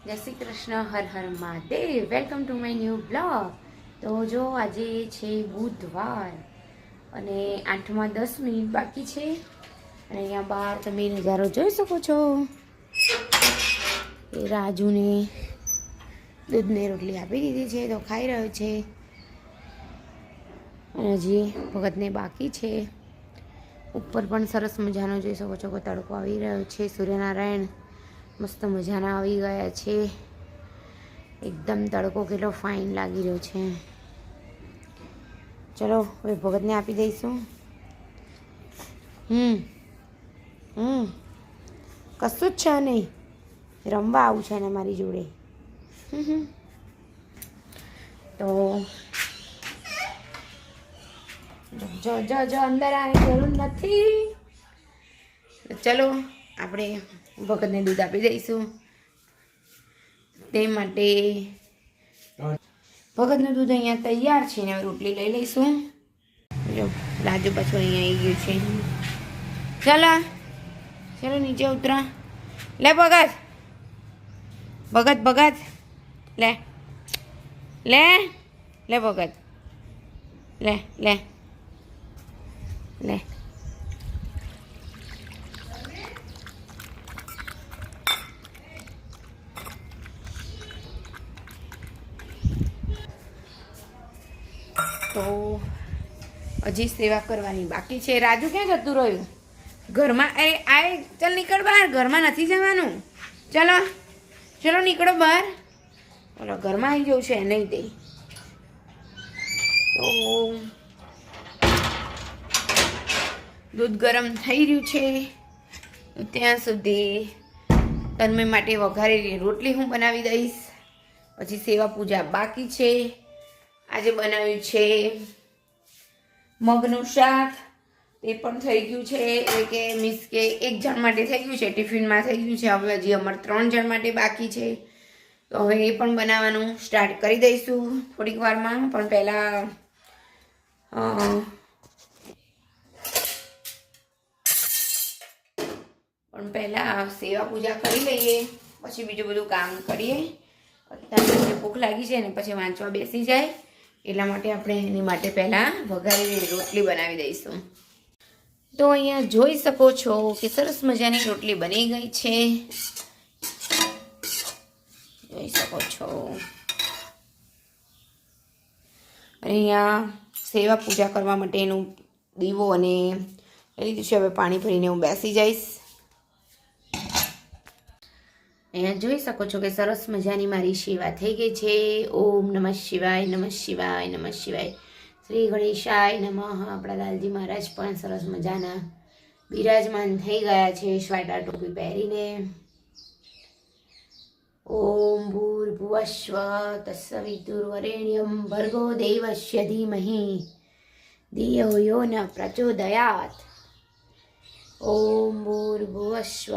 જય શ્રી કૃષ્ણ, હર હર Mahadev. Welcome to my new blog. તો જો આજે છે બુધવાર અને 8:10 બાકી છે. અને અહીંયા બહાર તમે નજારો જોઈ શકો છો. એ રાજુને દૂધને રોટલી આપી દીધી છે તો ખાઈ રહ્યો છે. અને હજી ભગતને બાકી છે. ઉપર પણ સરસ મજાનો જોઈ શકો છો કે તડકો આવી રહ્યો છે. સૂર્યનારાયણ મસ્ત મજાના આવી ગયા છે. એકદમ તડકો કેટલો ફાઇન લાગી રહ્યો છે. ચલો હવે ભગતને આપી દઈશું. કશું જ છે નહીં, રમવા આવું છે ને મારી જોડે. તો જો જો જો અંદર આની જરૂર નથી. ચલો આપણે ભગતને દૂધ આપી દઈશું. તે માટે ભગતનું દૂધ અહીંયા તૈયાર છે ને હવે રોટલી લઈ લઈશું. જો રાજુ પાછું અહીંયા આવી ગયું છે. ચલો ચલો નીચે ઉતરા. લે ભગત ભગત ભગત લે લે લે ભગત લે લે લે. તો હજી સેવા કરવાની બાકી છે. રાજુ ક્યાં જતું રહ્યું? ઘરમાં આય ચાલ નીકળ બહાર. ઘરમાં નથી જવાનું. ચલો ચલો નીકળો બહાર. બોલો ઘરમાં આવી જવું છે નહીં તે. તો દૂધ ગરમ થઈ રહ્યું છે ત્યાં સુધી તન્મય માટે વઘારેલી રોટલી હું બનાવી દઈશ. પછી સેવા પૂજા બાકી છે. આજે બનાવ્યું છે મગનું શાક. તે પણ થઈ ગયું છે. એટલે કે મીન્સ કે 1 જણ માટે થઈ ગયું છે, ટિફિનમાં થઈ ગયું છે. હવે હજી અમારે 3 જણ માટે બાકી છે. તો હવે એ પણ બનાવવાનું સ્ટાર્ટ કરી દઈશું થોડીક વારમાં. પણ પહેલાં સેવા પૂજા કરી લઈએ, પછી બીજું બધું કામ કરીએ. અત્યારે ભૂખ લાગી છે ને પછી વાંચવા બેસી જાય, એટલા માટે આપણે એની માટે પહેલાં વઘારેલી રોટલી બનાવી દઈશું. તો અહીંયા જોઈ શકો છો કે સરસ મજાની રોટલી બની ગઈ છે. જોઈ શકો છો. અને અહીંયા સેવા પૂજા કરવા માટેનું દીવો અને લઈ લીધું છે. હવે પાણી ભરીને હું બેસી જઈશ. અહીંયા જોઈ શકો છો કે સરસ મજાની મારી સેવા થઈ ગઈ છે. ઓમ નમઃ શિવાય, નમઃ શિવાય, નમઃ શિવાય. શ્રી ગણેશાય નમઃ. આપણા લાલજી મહારાજ પણ સરસ મજાના બિરાજમાન થઈ ગયા છે સ્વેટર ટોપી પહેરીને. ઓમ ભૂર્ભુવસ્વ તત્સવિતુર્વરેણ્યમ ભર્ગો દેવસ્ય ધીમહિ ધિયો યો ન પ્રચોદયાત. ઓમ ભૂર્ભુવસ્વ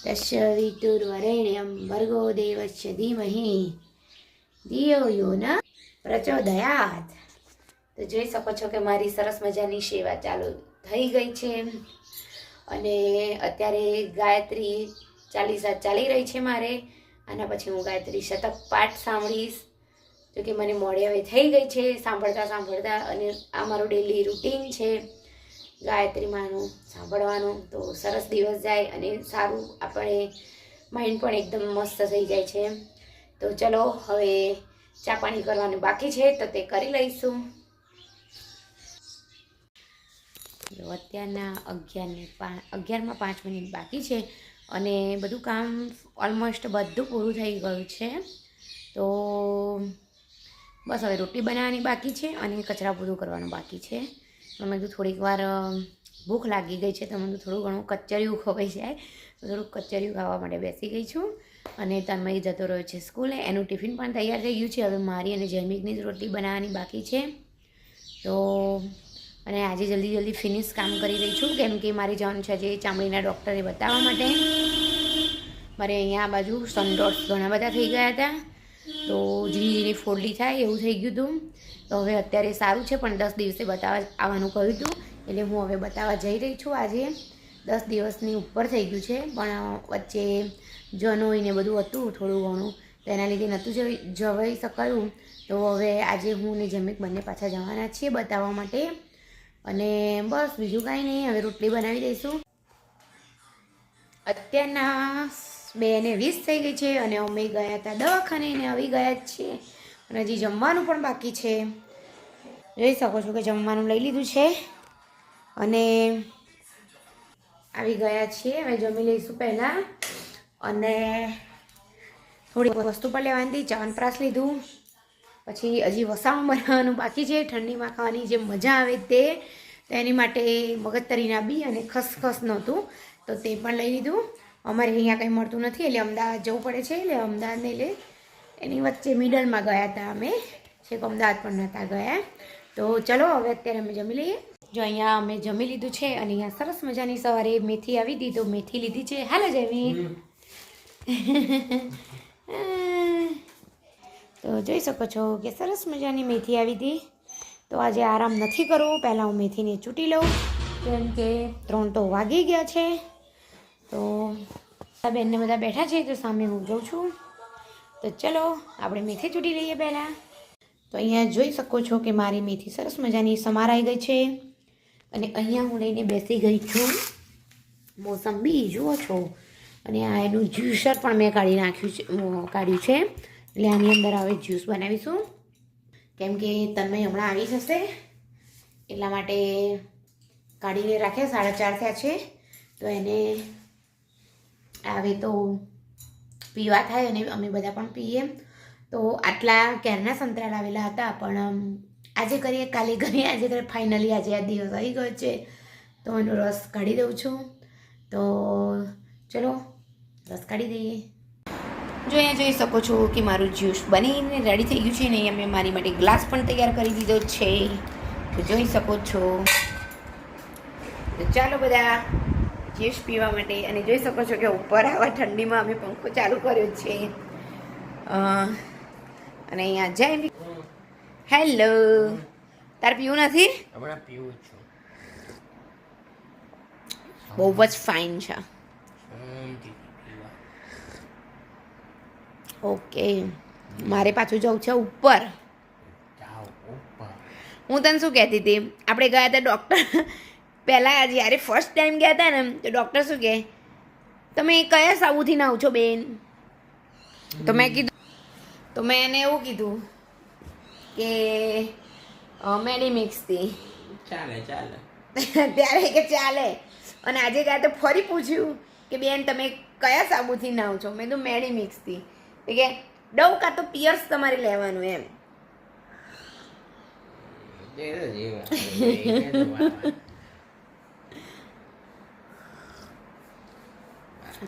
તત્સવિતુર્વરેણ્યમ ભર્ગો દેવસ્ય ધીમહિ ધિયો યો ન પ્રચોદયાત. તો જોઈ શકો છો કે મારી સરસ મજાની સેવા ચાલુ થઈ ગઈ છે. અને અત્યારે ગાયત્રી ચાલીસા ચાલી રહી છે મારે. આના પછી હું ગાયત્રી શતક પાઠ સાંભળીશ. જો કે મને મોડે હવે થઈ ગઈ છે સાંભળતા સાંભળતા. અને આ મારું ડેલી રૂટીન છે ગાયત્રીમાંનું સાંભળવાનું. તો સરસ દિવસ જાય અને સારું આપણે માઇન્ડ પણ એકદમ મસ્ત થઈ જાય છે. તો ચલો હવે ચા પાણી કરવાનું બાકી છે તો તે કરી લઈશું. અત્યારના 11:05 બાકી છે અને બધું કામ ઓલમોસ્ટ બધું પૂરું થઈ ગયું છે. તો બસ હવે રોટલી બનાવવાની બાકી છે અને કચરા પૂરું કરવાનું બાકી છે. મેં કીધું થોડીક વાર ભૂખ લાગી ગઈ છે તો મેં થોડું ઘણું કચરિયું ખવાઈ જાય તો થોડુંક કચરિયું ખાવા માટે બેસી ગઈ છું. અને તન્મય જતો રહ્યો છે સ્કૂલે. એનું ટિફિન પણ તૈયાર થઈ ગયું છે. હવે મારી અને જૈમિકની જ રોટલી બનાવવાની બાકી છે. તો અને આજે જલ્દી ફિનિશ કામ કરી રહી છું કેમ કે મારે જવાનું છે આજે ચામડીના ડૉક્ટરે બતાવવા માટે. મારે અહીંયા આ બાજુ સનડોટ્સ ઘણા બધા થઈ ગયા હતા તો ઝીણી ફોડલી થાય એવું થઈ ગયું હતું. તો હવે અત્યારે સારું છે પણ 10 દિવસે બતાવવા આવવાનું કહ્યું હતું એટલે હું હવે બતાવવા જઈ રહી છું. આજે 10 દિવસની ઉપર થઈ ગયું છે પણ વચ્ચે જનોઈને બધું હતું થોડું ઘણું, તો એના લીધે નહોતું જવાઈ શકાયું. તો હવે આજે હું ને જમીક બંને પાછા જવાના છીએ બતાવવા માટે. અને બસ બીજું કાંઈ નહીં, હવે રોટલી બનાવી દઈશું. અત્યારના 2:20 થઈ ગઈ છે અને અમે ગયા હતા દવાખાને ને આવી ગયા જ છીએ. અને હજી જમવાનું પણ બાકી છે. જોઈ શકો છો કે જમવાનું લઈ લીધું છે અને આવી ગયા છીએ. હવે જમી લઈશું પહેલાં. અને થોડી વસ્તુ પણ લેવાની હતી, ચ્યવનપ્રાશ લીધું. પછી હજી વસાણું બનાવવાનું બાકી છે, ઠંડીમાં ખાવાની જે મજા આવે તે. તો એની માટે મગજતરીના બી અને ખસખસ નહોતું, તો તે પણ લઈ લીધું. અમારે અહીંયા કંઈ મળતું નથી એટલે અમદાવાદ જવું પડે છે. એટલે અમદાવાદને એટલે એની વચ્ચે મિડલમાં ગયા હતા અમે, છેક અમદાવાદ પણ નહોતા ગયા. તો ચલો હવે અત્યારે અમે જમી લઈએ. જો અહીંયા અમે જમી લીધું છે અને અહીંયા સરસ મજાની સવારે મેથી આવી હતી, તો મેથી લીધી છે. હાલો જેવી તો જોઈ શકો છો કે સરસ મજાની મેથી આવી હતી. તો આજે આરામ નથી કરવો, પહેલાં હું મેથીને ચૂંટી લઉં, કેમ કે 3 તો વાગી ગયા છે. તો બેનને બધા બેઠા છે, તો સામે હું જોઉં છું. તો ચલો આપણે મેથી ચૂંટી લઈએ પહેલાં. તો અહીંયા જોઈ શકો છો કે મારી મેથી સરસ મજાની સમારાઈ ગઈ છે. અને અહીંયા હું લઈને બેસી ગઈ છું મોસંબી, જુઓ છો. અને આ એનું જ્યુસર પણ મેં કાઢ્યું છે. એટલે આની અંદર હવે જ્યુસ બનાવીશું, કેમ કે તન્મય હમણાં આવી જશે એટલા માટે કાઢીને રાખ્યા. 4:30 થયા છે, તો એને આવે તો પીવા થાય અને અમે બધા પણ પીએ. તો આટલા ક્યારના સંતરા લાવેલા હતા, પણ આજે કરીએ કાલે કરીએ, આજે કરીએ, ફાઇનલી આજે આ દિવસ આવી ગયો છે. તો એનો રસ કાઢી દઉં છું. તો ચલો રસ કાઢી દઈએ. જો અહીંયા જોઈ શકો છો કે મારું જ્યુસ બનીને રેડી થઈ ગયું છે ને અહીંયા મેં મારી માટે ગ્લાસ પણ તૈયાર કરી દીધો છે, તો જોઈ શકો છો. તો ચાલો બધા જ્યુસ પીવા માટે. અને જોઈ શકો છો કે ઉપર આવા ઠંડીમાં અમે પંખો ચાલુ કર્યો છે. અને અહીંયા જય હેલો, તારે પીવું નથી? હમણાં પીવું છું. બહુ જ ફાઇન છે. ઓકે, મારે પાછું જવું છે ઉપર. હું તને શું કહેતી હતી, આપણે ગયા હતા ડૉક્ટર પહેલાં જ્યારે ફર્સ્ટ ટાઈમ ગયા હતા ને, તો ડૉક્ટર શું કહે, તમે કયા સાબુથી નાહો છો બેન? તો મેં કીધું, તો મેં એને એવું કીધું કે મેડીમિક્સથી. ચાલે ત્યારે કે ચાલે. અને આજે ગયા તો ફરી પૂછ્યું કે બેન તમે કયા સાબુથી નાહો છો? મેં કીધું મેડીમિક્સથી. કે ડવ કાં તો પિયર્સ તમારે લેવાનું એમ.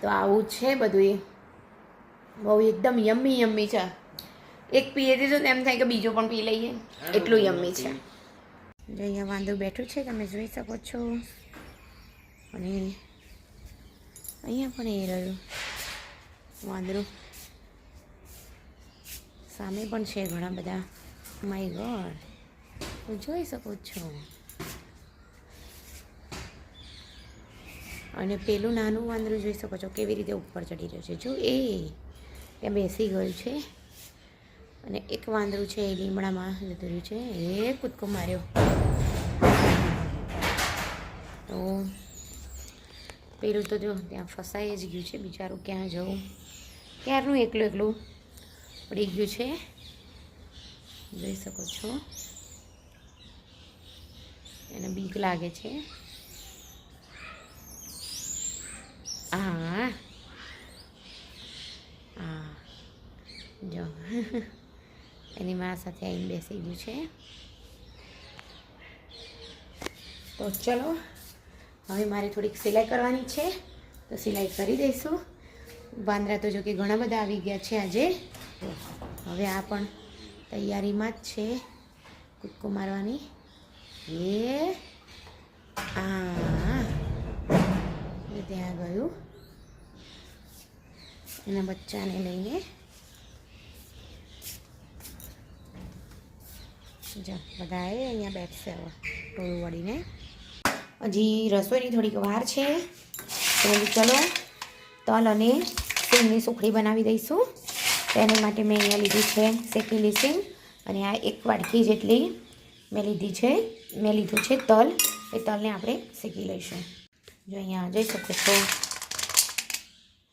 તો આવું છે બધું. બહુ એકદમ યમ્મી છે. એક પીએ દીધું તો એમ થાય કે બીજો પણ પી લઈએ, એટલું યમ્મી છે. જો અહીંયા વાંદરું બેઠું છે, તમે જોઈ શકો છો. અને અહીંયા પણ એ રહ્યું વાંદરું. સામે પણ છે ઘણા બધા. માય ગોડ, હું જોઈ શકો છો. અને પેલું નાનું વાંદરું જોઈ શકો છો કેવી રીતે ઉપર ચડી રહ્યું છે. જો એ ત્યાં બેસી ગયું છે. અને એક વાંદરું છે એ લીમડામાં જતું રહ્યું છે, એ કૂદકો માર્યો. તો પેલું તો જો ત્યાં ફસાઈ જ ગયું છે બિચારું, ક્યાં જવું. ક્યારનું એકલું પડી ગયું છે, જોઈ શકો છો. એને બીક લાગે છે. હા જો એની મા સાથે આવીને બેસી ગયું છે. તો ચલો હવે મારે થોડીક સિલાઈ કરવાની છે, તો સિલાઈ કરી દઈશું. વાંદરા તો જો કે ઘણા બધા આવી ગયા છે આજે. હવે આ પણ તૈયારીમાં જ છે કૂદકો મારવાની. ત્યાં ગયું એના બચ્ચાને લઈને. જો બધા અહીંયા બેઠશે હવે ટોળું વળીને. હજી રસોઈની થોડીક વાર છે, તો ચલો તલ અને સિંગની સુખડી બનાવી દઈશું. તો એની માટે મેં અહીંયા લીધી છે શેકેલી સિંગ અને આ એક વાટકી જેટલી મેં લીધું છે તલ. એ તલને આપણે શેકી લઈશું. જો અહીંયા જોઈ શકો છો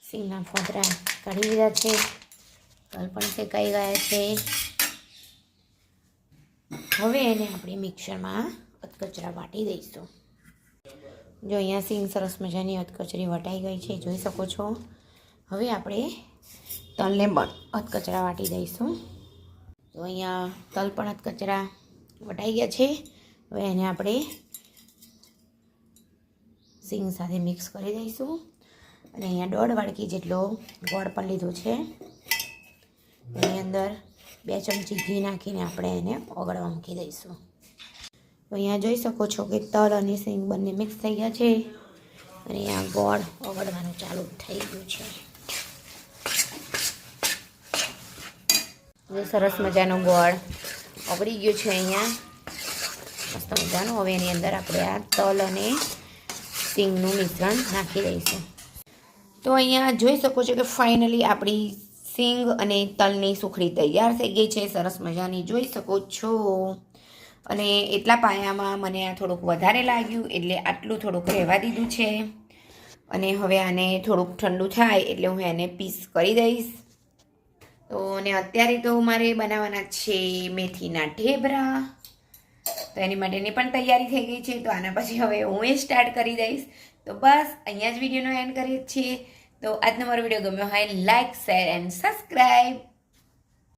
સિંગના ફોતરા કાઢી લીધા છે, તલ પણ શેકાઈ ગયા છે. હવે એને આપણે મિક્સરમાં અધકચરા વાટી દઈશું. જો અહીંયા સિંગ સરસ મજાની અધકચરી વટાઈ ગઈ છે, જોઈ શકો છો. હવે આપણે તલને પણ અધકચરા વાટી દઈશું. તો અહીંયા તલ પણ અધકચરા વટાઈ ગયા છે. હવે એને આપણે સિંગ સાથે મિક્સ કરી દઈશું. અને અહીંયા 1.5 વાડકી જેટલો ગોળ પણ લીધો છે. એની અંદર 2 ચમચી ઘી નાખીને આપણે એને ઓગળવા મૂકી દઈશું. તો અહીંયા જોઈ શકો છો કે તલ અને સિંગ બંને મિક્સ થઈ ગયા છે અને અહીંયા ગોળ ઓગળવાનું ચાલુ થઈ ગયું છે. જે સરસ મજાનો ગોળ ઓગળી ગયો છે અહીંયા મસ્ત મજાનું. હવે એની અંદર આપણે આ તલ અને સિંગનું મિશ્રણ નાખી દઈશું. તો અહીંયા જોઈ શકો છો કે ફાઇનલી આપણી સિંગ અને તલની સુખડી તૈયાર થઈ ગઈ છે, સરસ મજાની જોઈ શકો છો. અને એટલા પાયામાં મને આ થોડુંક વધારે લાગ્યું એટલે આટલું થોડુંક રહેવા દીધું છે. અને હવે આને થોડુંક ઠંડુ થાય એટલે હું એને પીસ કરી દઈશ. તો અને અત્યારે તો મારે બનાવવાના છે મેથીના ઢેબરા. તો એની માટેની પણ તૈયારી થઈ ગઈ છે. તો આના પછી હવે હું એ સ્ટાર્ટ કરી દઈશ. તો બસ અહીંયા જ વિડીયોનો એન્ડ કરીએ છીએ. તો આજનો મારો વિડીયો ગમ્યો હોય લાઇક, શેર એન્ડ સબસ્ક્રાઈબ.